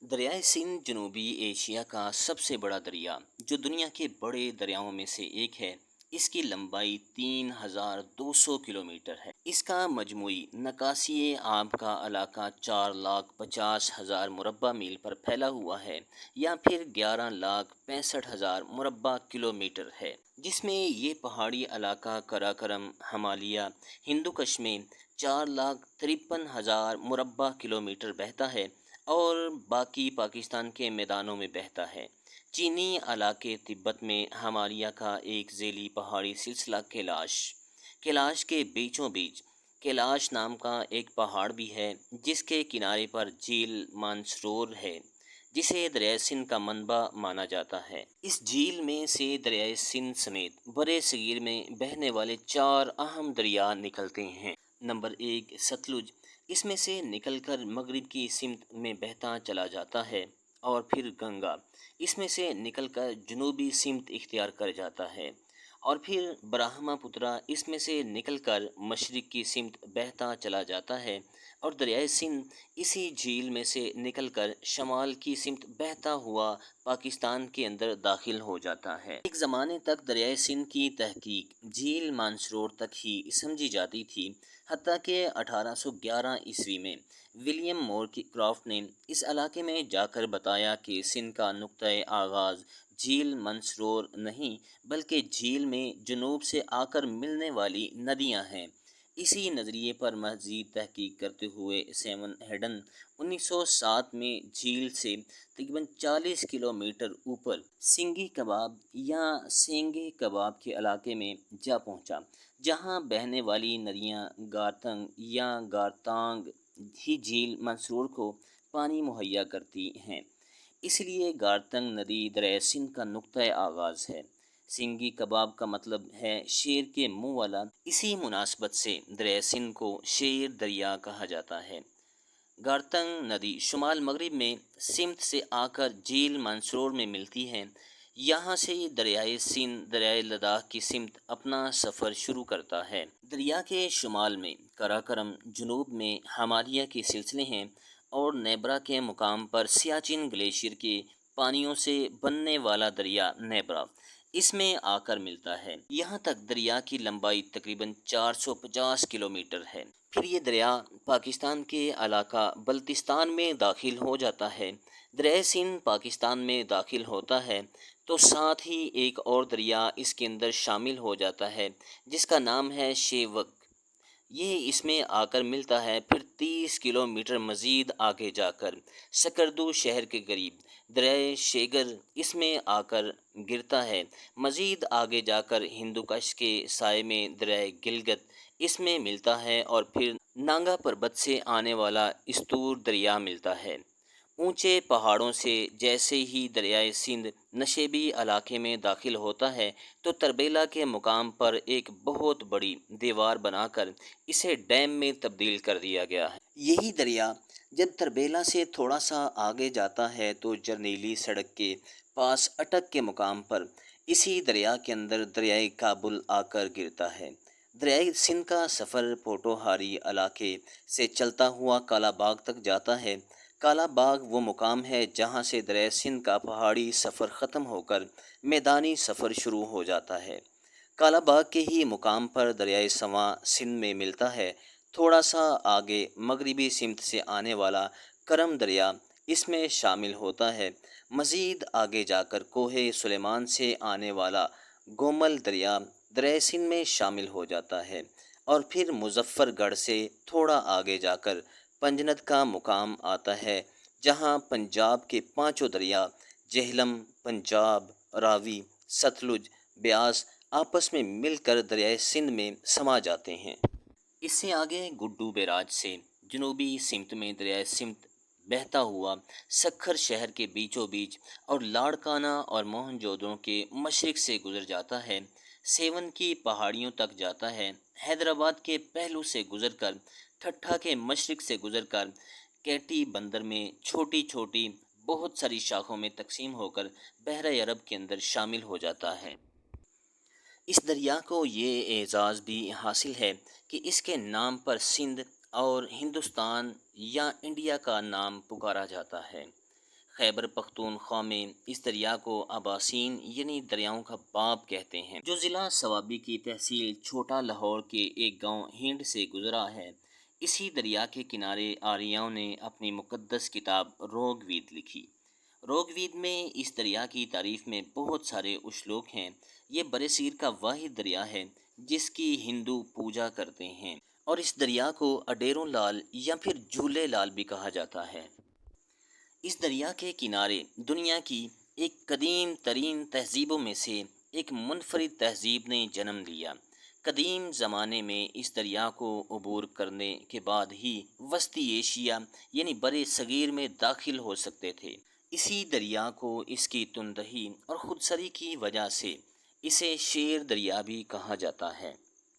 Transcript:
دریائے سندھ جنوبی ایشیا کا سب سے بڑا دریا جو دنیا کے بڑے دریاؤں میں سے ایک ہے۔ اس کی لمبائی 3200 کلومیٹر ہے۔ اس کا مجموعی نکاسی آب کا علاقہ 4,50,000 مربع میل پر پھیلا ہوا ہے یا پھر 11,65,000 مربع کلومیٹر ہے، جس میں یہ پہاڑی علاقہ قراقرم، ہمالیہ، ہندوکش میں 4,53,000 مربع کلومیٹر بہتا ہے اور باقی پاکستان کے میدانوں میں بہتا ہے۔ چینی علاقے تبت میں ہمالیہ کا ایک ذیلی پہاڑی سلسلہ کیلاش کے بیچوں بیچ کیلاش نام کا ایک پہاڑ بھی ہے، جس کے کنارے پر جھیل مانسروور ہے، جسے دریائے سندھ کا منبع مانا جاتا ہے۔ اس جھیل میں سے دریائے سندھ سمیت برِ صغیر میں بہنے والے 4 اہم دریا نکلتے ہیں۔ نمبر 1، ستلج۔ اس میں سے نکل کر مغرب کی سمت میں بہتا چلا جاتا ہے، اور پھر گنگا۔ اس میں سے نکل کر جنوبی سمت اختیار کر جاتا ہے، اور پھر برہما پترا اس میں سے نکل کر مشرق کی سمت بہتا چلا جاتا ہے، اور دریائے سندھ اسی جھیل میں سے نکل کر شمال کی سمت بہتا ہوا پاکستان کے اندر داخل ہو جاتا ہے۔ ایک زمانے تک دریائے سندھ کی تحقیق جھیل مانسروور تک ہی سمجھی جاتی تھی، حتیٰ کہ 1811 میں ولیم مور کرافٹ نے اس علاقے میں جا کر بتایا کہ سندھ کا نقطۂ آغاز جھیل مانسروور نہیں بلکہ جھیل میں جنوب سے آ کر ملنے والی ندیاں ہیں۔ اسی نظریے پر مزید تحقیق کرتے ہوئے سیون ہیڈن 1907 میں جھیل سے تقریباً 40 کلومیٹر اوپر سنگی کباب یا سینگے کباب کے علاقے میں جا پہنچا، جہاں بہنے والی ندیاں گارتنگ یا گارتانگ ہی جھیل مانسروور کو پانی مہیا کرتی ہیں۔ اس لیے گارتنگ ندی دریائے سندھ کا نقطۂ آغاز ہے۔ سینگی کباب کا مطلب ہے شیر کے منہ والا، اسی مناسبت سے دریائے سندھ کو شیر دریا کہا جاتا ہے۔ گارتنگ ندی شمال مغرب میں سمت سے آ کر جھیل مانسروور میں ملتی ہے۔ یہاں سے دریائے سندھ دریائے لداخ کی سمت اپنا سفر شروع کرتا ہے۔ دریا کے شمال میں قراقرم، جنوب میں ہمالیہ کے سلسلے ہیں، اور نیبرا کے مقام پر سیاچن گلیشیئر کے پانیوں سے بننے والا دریا نیبرا اس میں آ کر ملتا ہے۔ یہاں تک دریا کی لمبائی تقریباً 450 کلومیٹر ہے۔ پھر یہ دریا پاکستان کے علاقہ بلتستان میں داخل ہو جاتا ہے۔ دریائے سندھ پاکستان میں داخل ہوتا ہے تو ساتھ ہی ایک اور دریا اس کے اندر شامل ہو جاتا ہے، جس کا نام ہے شیوک۔ یہ اس میں آ کر ملتا ہے، پھر 30 کلومیٹر مزید آگے جا کر سکردو شہر کے قریب دریائے شیگر اس میں آ کر گرتا ہے۔ مزید آگے جا کر ہندوکش کے سائے میں دریائے گلگت اس میں ملتا ہے، اور پھر نانگا پربت سے آنے والا استور دریا ملتا ہے۔ اونچے پہاڑوں سے جیسے ہی دریائے سندھ نشیبی علاقے میں داخل ہوتا ہے تو تربیلا کے مقام پر ایک بہت بڑی دیوار بنا کر اسے ڈیم میں تبدیل کر دیا گیا ہے۔ یہی دریا جب تربیلا سے تھوڑا سا آگے جاتا ہے تو جرنیلی سڑک کے پاس اٹک کے مقام پر اسی دریا کے اندر دریائے کابل آ کر گرتا ہے۔ دریائے سندھ کا سفر پوٹوہاری علاقے سے چلتا ہوا کالا باغ تک جاتا ہے۔ کالا باغ وہ مقام ہے جہاں سے دریائے سندھ کا پہاڑی سفر ختم ہو کر میدانی سفر شروع ہو جاتا ہے۔ کالا باغ کے ہی مقام پر دریائے سنواں سندھ میں ملتا ہے۔ تھوڑا سا آگے مغربی سمت سے آنے والا کرم دریا اس میں شامل ہوتا ہے۔ مزید آگے جا کر کوہ سلیمان سے آنے والا گومل دریا دریائے سندھ میں شامل ہو جاتا ہے، اور پھر مظفر گڑھ سے تھوڑا آگے جا کر پنجنت کا مقام آتا ہے، جہاں پنجاب کے پانچوں دریا جہلم، پنجاب، راوی، ستلج، بیاس آپس میں مل کر دریائے سندھ میں سما جاتے ہیں۔ اس سے آگے گڈو بیراج سے جنوبی سمت میں دریائے سندھ بہتا ہوا سکھر شہر کے بیچوں بیچ اور لاڑکانہ اور موہن جودڑو کے مشرق سے گزر جاتا ہے، سیون کی پہاڑیوں تک جاتا ہے، حیدرآباد کے پہلو سے گزر کر، ٹھٹھہ کے مشرق سے گزر کر کیٹی بندر میں چھوٹی چھوٹی بہت ساری شاخوں میں تقسیم ہو کر بحرۂ عرب کے اندر شامل ہو جاتا ہے۔ اس دریا کو یہ اعزاز بھی حاصل ہے کہ اس کے نام پر سندھ اور ہندوستان یا انڈیا کا نام پکارا جاتا ہے۔ خیبر پختونخوا میں اس دریا کو اباسین یعنی دریاؤں کا باپ کہتے ہیں، جو ضلع صوابی کی تحصیل چھوٹا لاہور کے ایک گاؤں ہینڈ سے گزرا ہے۔ اسی دریا کے کنارے آریاؤں نے اپنی مقدس کتاب روگ وید لکھی۔ روگ وید میں اس دریا کی تعریف میں بہت سارے اشلوک ہیں۔ یہ برصغیر کا واحد دریا ہے جس کی ہندو پوجا کرتے ہیں، اور اس دریا کو اڈیروں لال یا پھر جھولے لال بھی کہا جاتا ہے۔ اس دریا کے کنارے دنیا کی ایک قدیم ترین تہذیبوں میں سے ایک منفرد تہذیب نے جنم لیا۔ قدیم زمانے میں اس دریا کو عبور کرنے کے بعد ہی وسطی ایشیا یعنی برِ صغیر میں داخل ہو سکتے تھے۔ اسی دریا کو اس کی تندہی اور خودسری کی وجہ سے اسے شیر دریا بھی کہا جاتا ہے۔